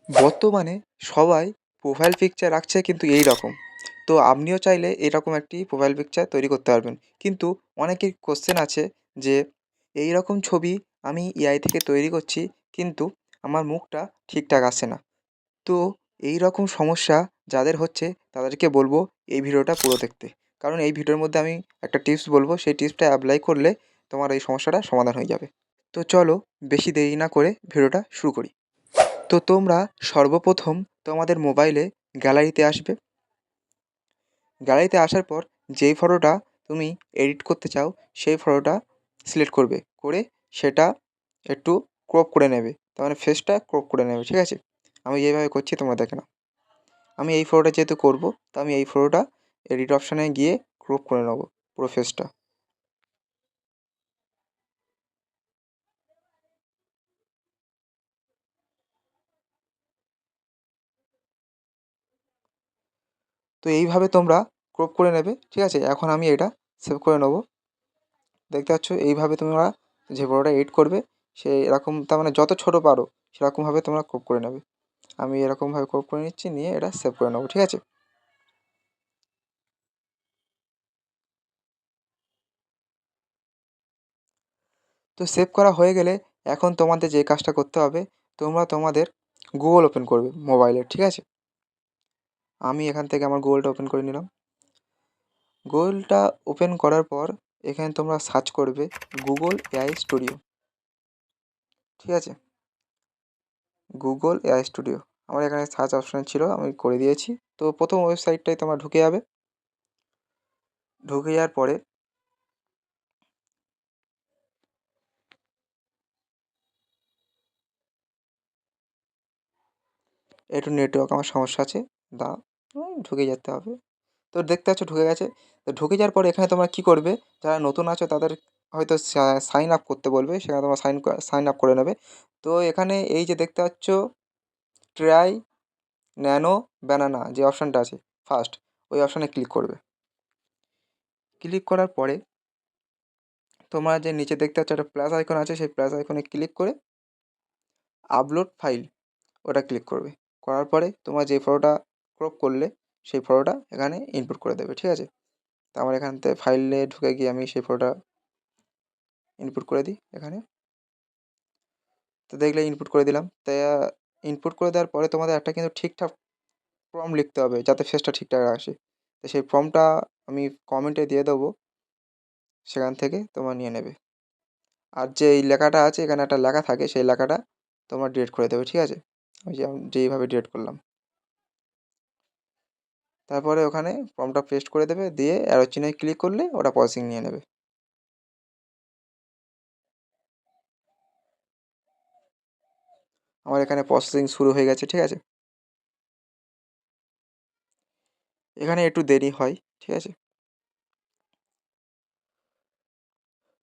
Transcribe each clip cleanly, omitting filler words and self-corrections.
বর্তমানে সবাই profile picture রাখছে কিন্তু এই রকম। তো আপনিও চাইলে এরকম একটি প্রোফাইল পিকচার তৈরি করতে পারবেন। কিন্তু অনেকের কোশ্চেন আছে যে এই রকম ছবি আমি এআই থেকে তৈরি করছি, কিন্তু আমার মুখটা ঠিকঠাক আসছে না। তো এই রকম সমস্যা যাদের হচ্ছে তাদেরকে বলবো এই ভিডিওটা পুরো দেখতে। কারণ এই ভিডিওর মধ্যে আমি একটা টিপস বলবো, সেই টিপসটা অ্যাপ্লাই করলে তোমার এই সমস্যাটা সমাধান হয়ে যাবে। তো চলো বেশি দেরি না করে ভিডিওটা শুরু করি। তো তোমরা সর্বপ্রথম তোমাদের মোবাইলে গ্যালারিতে আসবে। গ্যালারিতে আসার পর যেই ফটোটা তুমি এডিট করতে চাও সেই ফটোটা সিলেক্ট করবে, করে সেটা একটু ক্রপ করে নেবে। তার মানে ফেসটা ক্রপ করে নেবে, ঠিক আছে? আমি যেইভাবে করছি তোমরা দেখে নাও। আমি এই ফটোটা যেহেতু করব, তো আমি এই ফটোটা এডিট অপশানে গিয়ে ক্রপ করে নেবো পুরো ফেসটা। তো এইভাবে তোমরা ক্রপ করে নেবে, ঠিক আছে? এখন আমি এটা সেভ করে নেবো। দেখতে পাচ্ছ এইভাবে তোমরা যে ফটোটা এডিট করবে সে এরকম, তার মানে যত ছোটো পারো সেরকমভাবে তোমরা ক্রপ করে নেবে। আমি এরকমভাবে ক্রপ করে নিচ্ছি, নিয়ে এটা সেভ করে নেবো, ঠিক আছে? তো সেভ করা হয়ে গেলে এখন তোমাদের যে কাজটা করতে হবে, তোমরা তোমাদের গুগল ওপেন করবে মোবাইলে, ঠিক আছে? আমি এখান থেকে আমার গুগলটা ওপেন করে নিলাম। গুগলটা ওপেন করার পর এখানে তোমরা সার্চ করবে গুগল এআই স্টুডিও, ঠিক আছে? গুগল এআই স্টুডিও আমার এখানে সার্চ অপশান ছিল, আমি করে দিয়েছি। তো প্রথম ওয়েবসাইটটায় তোমরা ঢুকে যাবে। ঢুকে যাওয়ার পরে একটু নেটওয়ার্ক আমার সমস্যা আছে, দাঁড়াও, ঢুকে যেতে হবে। তো দেখতে পাচ্ছ ঢুকে গেছে। তো ঢুকে যাওয়ার পরে এখানে তোমরা কী করবে, যারা নতুন আছো তাদের হয়তো সাইন আপ করতে বলবে, সেখানে তোমরা সাইন আপ করে নেবে। তো এখানে এই যে দেখতে পাচ্ছ ট্রাই ন্যানো ব্যানানা যে অপশানটা আছে ফার্স্ট, ওই অপশানে ক্লিক করবে। ক্লিক করার পরে তোমরা যে নিচে দেখতে পাচ্ছ একটা প্লাস আইকন আছে, সেই প্লাস আইকনে ক্লিক করে আপলোড ফাইল ওটা ক্লিক করবে। করার পরে তোমরা যে ফটোটা ক্রপ করলে সেই ফটোটা এখানে ইনপুট করে দেবে, ঠিক আছে? তো আমার এখান থেকে ফাইলে ঢুকে গিয়ে আমি সেই ফটোটা ইনপুট করে দিই এখানে। তো দেখলে ইনপুট করে দিলাম। তাই ইনপুট করে দেওয়ার পরে তোমাদের একটা কিন্তু ঠিকঠাক প্রম্পট লিখতে হবে যাতে ফেসটা ঠিকঠাক আসে। তো সেই প্রম্পটটা আমি কমেন্টে দিয়ে দেবো, সেখান থেকে তোমরা নিয়ে নেবে। আর যে এই লেখাটা আছে এখানে একটা লেখা থাকে, সেই লেখাটা তোমরা ডিলিট করে দেবে, ঠিক আছে? আমি যেইভাবে ডিলিট করলাম। তারপরে ওখানে প্রম্পটটা পেস্ট করে দেবে, দিয়ে অ্যারো চিহ্নে ক্লিক করলে ওটা প্রসেসিং নিয়ে নেবে। আমার এখানে প্রসেসিং শুরু হয়ে গেছে, ঠিক আছে? এখানে একটু দেরি হয়, ঠিক আছে?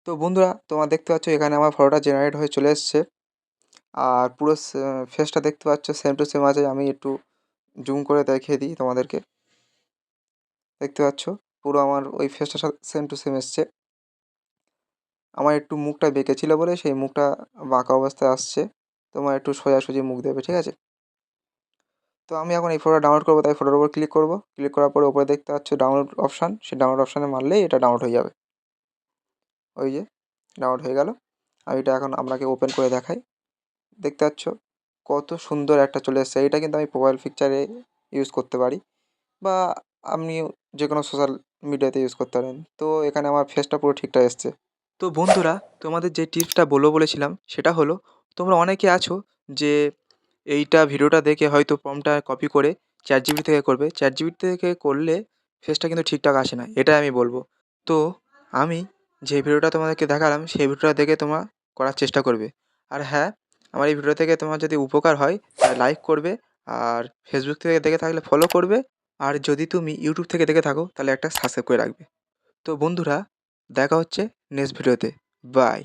তো বন্ধুরা তোমরা দেখতে পাচ্ছ এখানে আমার ফটোটা জেনারেট হয়ে চলে এসছে। আর পুরো ফেসটা দেখতে পাচ্ছ সেম টু সেম আছে। আমি একটু জুম করে দেখিয়ে দিই তোমাদেরকে। দেখতে পাচ্ছ পুরো আমার ওই ফেসটার সাথে সেম টু সেম এসছে। আমার একটু মুখটা বেঁকে ছিল বলে সেই মুখটা বাঁকা অবস্থায় আসছে। তোমার একটু সোজাসুজি মুখ দেবে, ঠিক আছে? তো আমি এখন এই ফটোটা ডাউনলোড করবো, তাই ফটোর উপর ক্লিক করবো। ক্লিক করার পরে ওপরে দেখতে পাচ্ছ ডাউনলোড অপশান, সেই ডাউনলোড অপশানে মারলেই এটা ডাউনলোড হয়ে যাবে। ওই যে ডাউনলোড হয়ে গেল। আমি এটা এখন আপনাকে ওপেন করে দেখাই। দেখতে পাচ্ছ কত সুন্দর একটা চলে এসছে। এইটা কিন্তু আমি প্রোফাইল পিকচারে ইউজ করতে পারি, বা আপনি যে কোনো সোশ্যাল মিডিয়াতে ইউজ করতে পারেন। তো এখানে আমার ফেসটা পুরো ঠিকঠাক এসছে। তো বন্ধুরা তোমাদের যে টিপসটা বলবো বলেছিলাম সেটা হলো, তোমরা অনেকে আছো যে এইটা ভিডিওটা দেখে হয়তো প্রম্পটটা কপি করে চ্যাটজিপিটি থেকে করবে। চ্যাটজিপিটি থেকে করলে ফেসটা কিন্তু ঠিকঠাক আসে না, এটাই আমি বলবো। তো আমি যে ভিডিওটা তোমাদেরকে দেখালাম সেই ভিডিওটা দেখে তোমরা করার চেষ্টা করবে। আর হ্যাঁ, আমার এই ভিডিও থেকে তোমার যদি উপকার হয় তাহলে লাইক করবে, আর ফেসবুক থেকে দেখে থাকলে ফলো করবে, আর যদি তুমি ইউটিউব থেকে দেখে থাকো তাহলে একটা সাবস্ক্রাইব করে রাখবে। তো বন্ধুরা দেখা হচ্ছে নেক্সট ভিডিওতে। বাই।